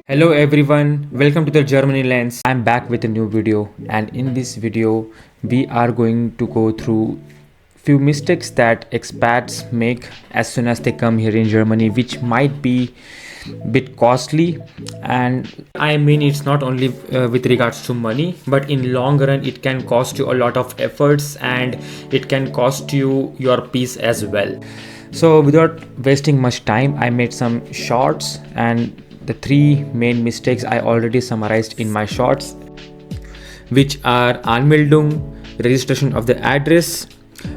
Hello everyone, welcome to the Germany Lens. I'm back with a new video, and in this video we are going to go through few mistakes that expats make as soon as they come here in Germany, which might be bit costly. And I mean, it's not only with regards to money, but in long run it can cost you a lot of efforts and it can cost you your peace as well. So without wasting much time, I made some shorts, and the three main mistakes I already summarized in my shorts, which are Anmeldung, registration of the address,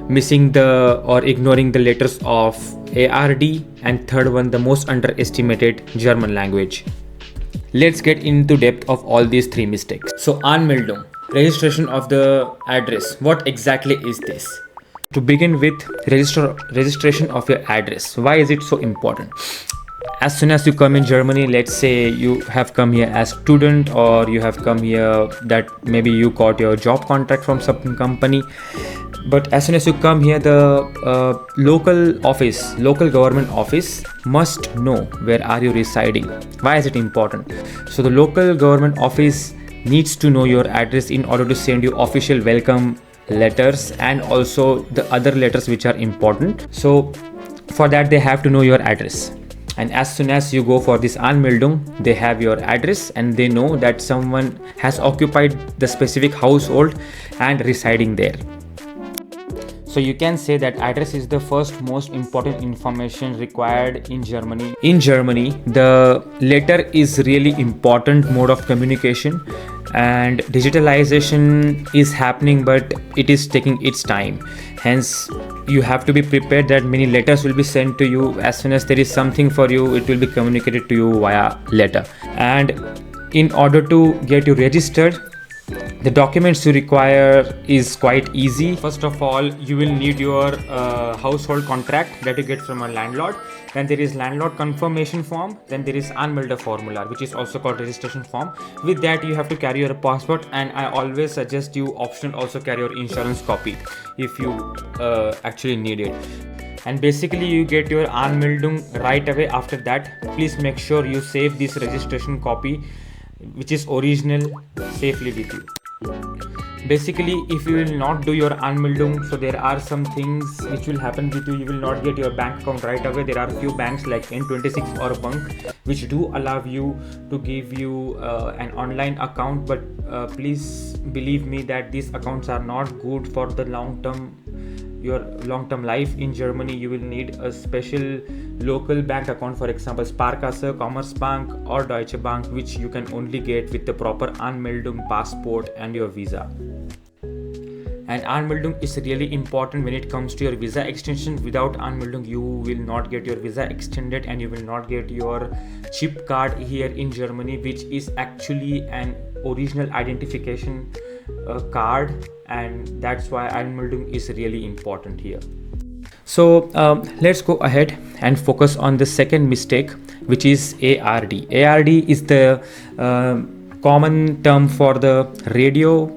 missing the or ignoring the letters of ARD, and third one, the most underestimated German language. Let's get into depth of all these three mistakes. So Anmeldung, registration of the address. What exactly is this? To begin with, registration of your address. Why is it so important? As soon as you come in Germany, let's say you have come here as student, or you have come here that maybe you got your job contract from some company, but as soon as you come here, the local government office must know where are you residing. Why is it important? So the local government office needs to know your address in order to send you official welcome letters and also the other letters which are important. So for that they have to know your address. And as soon as you go for this Anmeldung, they have your address and they know that someone has occupied the specific household and residing there. So you can say that address is the first most important information required in Germany. In Germany, the letter is really important mode of communication, and digitalization is happening, but it is taking its time. Hence, you have to be prepared that many letters will be sent to you. As soon as there is something for you, it will be communicated to you via letter. And in order to get you registered, the documents you require is quite easy. First of all, you will need your household contract that you get from a landlord. Then there is landlord confirmation form. Then there is Anmelder formula, which is also called registration form. With that, you have to carry your passport, and I always suggest you optional also carry your insurance copy if you actually need it. And basically you get your Anmeldung right away. After that, please make sure you save this registration copy, which is original, safely with you. Basically, if you will not do your Anmeldung, so there are some things which will happen with you. You will not get your bank account right away. There are few banks like N26 or Bank which do allow you to give you an online account, but please believe me that these accounts are not good for the your long-term life in Germany. You will need a special local bank account, for example Sparkasse, Commerzbank or Deutsche Bank, which you can only get with the proper Anmeldung passport and your visa. And Anmeldung is really important when it comes to your visa extension. Without Anmeldung, you will not get your visa extended and you will not get your chip card here in Germany, which is actually an original identification card, and that's why Anmeldung is really important here. So let's go ahead and focus on the second mistake, which is ARD. ARD is the common term for the radio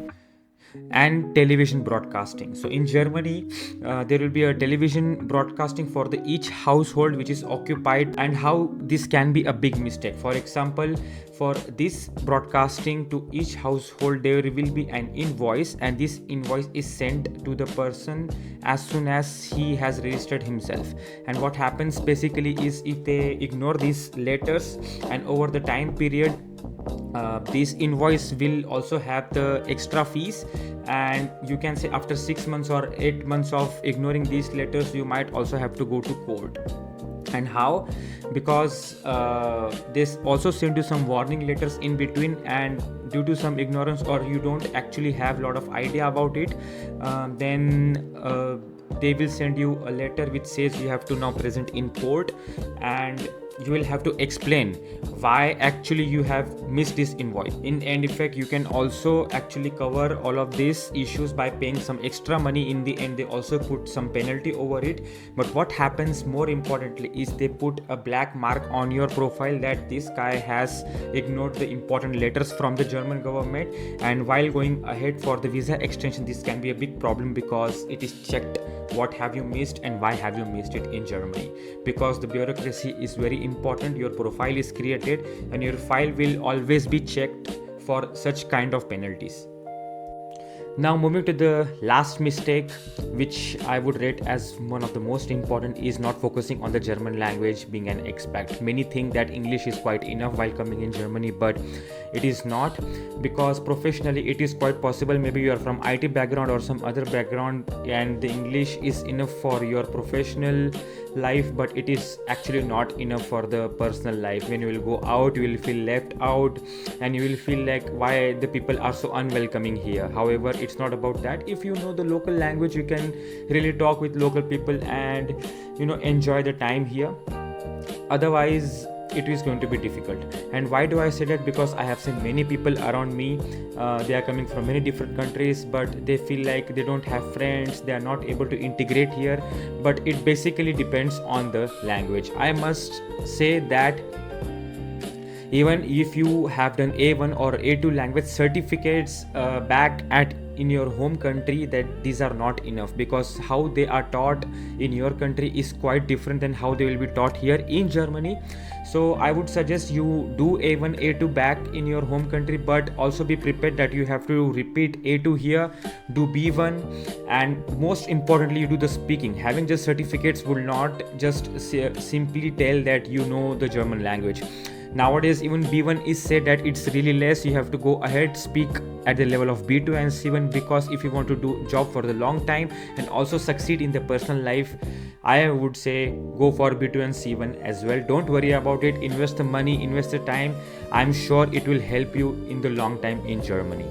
and television broadcasting. So in Germany, there will be a television broadcasting for the each household which is occupied, and how this can be a big mistake. For example, for this broadcasting to each household, there will be an invoice, and this invoice is sent to the person as soon as he has registered himself. And what happens basically is, if they ignore these letters, and over the time period, this invoice will also have the extra fees, and you can say after 6 months or 8 months of ignoring these letters, you might also have to go to court. And how? Because this also send you some warning letters in between, and due to some ignorance, or you don't actually have a lot of idea about it, then they will send you a letter which says you have to now present in court, and you will have to explain why actually you have missed this invoice. In end effect, you can also actually cover all of these issues by paying some extra money. In the end, they also put some penalty over it. But what happens more importantly is they put a black mark on your profile that this guy has ignored the important letters from the German government. And while going ahead for the visa extension, this can be a big problem because it is checked what have you missed and why have you missed it in Germany, because the bureaucracy is very important. Your profile is created and your file will always be checked for such kind of penalties. Now moving to the last mistake, which I would rate as one of the most important, is not focusing on the German language being an expat. Many think that English is quite enough while coming in Germany, but it is not, because professionally it is quite possible. Maybe you are from IT background or some other background and the English is enough for your professional life, but it is actually not enough for the personal life. When you will go out, you will feel left out and you will feel like why the people are so unwelcoming here. However, it's not about that. If you know the local language, you can really talk with local people and enjoy the time here. Otherwise it is going to be difficult. And why do I say that? Because I have seen many people around me, they are coming from many different countries, but they feel like they don't have friends, they are not able to integrate here. But it basically depends on the language. I must say that even if you have done A1 or A2 language certificates back in your home country, that these are not enough, because how they are taught in your country is quite different than how they will be taught here in Germany. So I would suggest you do A1 A2 back in your home country, but also be prepared that you have to repeat A2 here, do B1, and most importantly you do the speaking. Having just certificates will not just simply tell that you know the German language. Nowadays even B1 is said that it's really less. You have to go ahead, speak at the level of B2 and C1, because if you want to do job for the long time and also succeed in the personal life, I would say go for B2 and C1 as well. Don't worry about it. Invest the money, invest the time. I'm sure it will help you in the long time in Germany.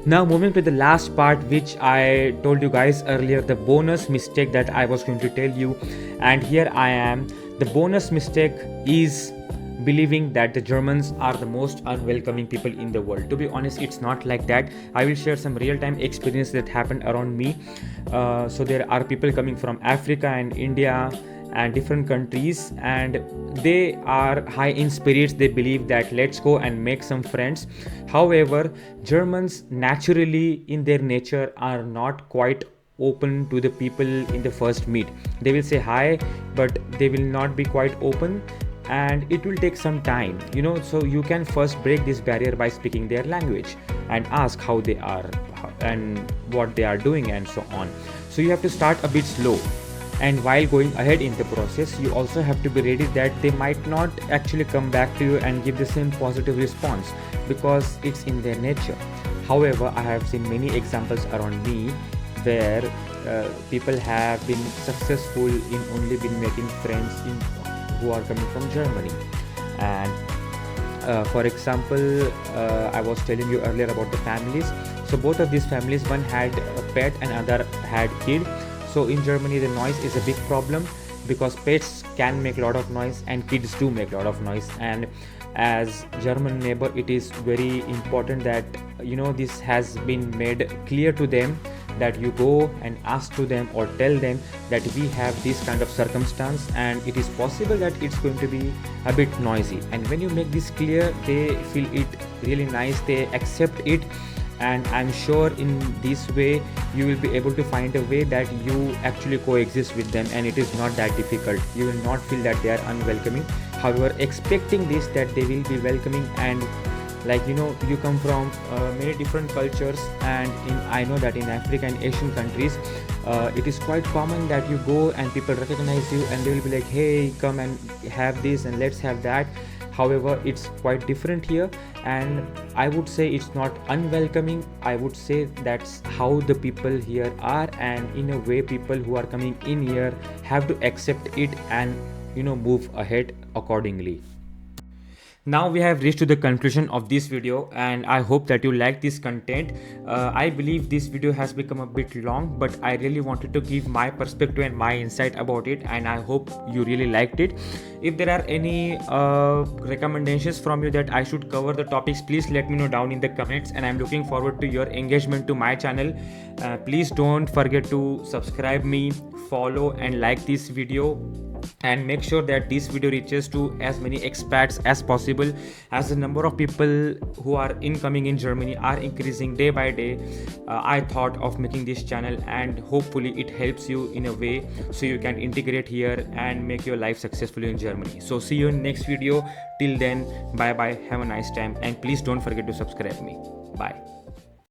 Now moving to the last part, which I told you guys earlier, the bonus mistake that I was going to tell you, and here I am. The bonus mistake is believing that the Germans are the most unwelcoming people in the world. To be honest, it's not like that. I will share some real-time experience that happened around me. So there are people coming from Africa and India and different countries, and they are high in spirits. They believe that let's go and make some friends. However, Germans naturally in their nature are not quite open to the people in the first meet. They will say hi, but they will not be quite open, and it will take some time, so you can first break this barrier by speaking their language and ask how they are and what they are doing and so on. So you have to start a bit slow, and while going ahead in the process, you also have to be ready that they might not actually come back to you and give the same positive response, because it's in their nature. However, I have seen many examples around me where people have been successful in only been making friends who are coming from Germany. And for example, I was telling you earlier about the families. So both of these families, one had a pet and other had kid. So in Germany the noise is a big problem, because pets can make a lot of noise and kids do make a lot of noise. And as German neighbor, it is very important that this has been made clear to them, that you go and ask to them or tell them that we have this kind of circumstance and it is possible that it's going to be a bit noisy. And when you make this clear, they feel it really nice, they accept it, and I'm sure in this way you will be able to find a way that you actually coexist with them, and it is not that difficult. You will not feel that they are unwelcoming. However, expecting this, that they will be welcoming, and you come from many different cultures, and I know that in Africa and Asian countries it is quite common that you go and people recognize you and they will be like, hey, come and have this and let's have that. However, it's quite different here, and I would say it's not unwelcoming. I would say that's how the people here are, and in a way people who are coming in here have to accept it and move ahead accordingly. Now we have reached to the conclusion of this video, and I hope that you like this content. I believe this video has become a bit long, but I really wanted to give my perspective and my insight about it, and I hope you really liked it. If there are any recommendations from you that I should cover the topics, please let me know down in the comments, and I'm looking forward to your engagement to my channel. Please don't forget to subscribe me, follow and like this video. and make sure that this video reaches to as many expats as possible, as the number of people who are incoming in Germany are increasing day by day. I thought of making this channel, and hopefully it helps you in a way so you can integrate here and make your life successful in Germany. So see you in next video. Till then, bye bye, have a nice time, and please don't forget to subscribe me. Bye.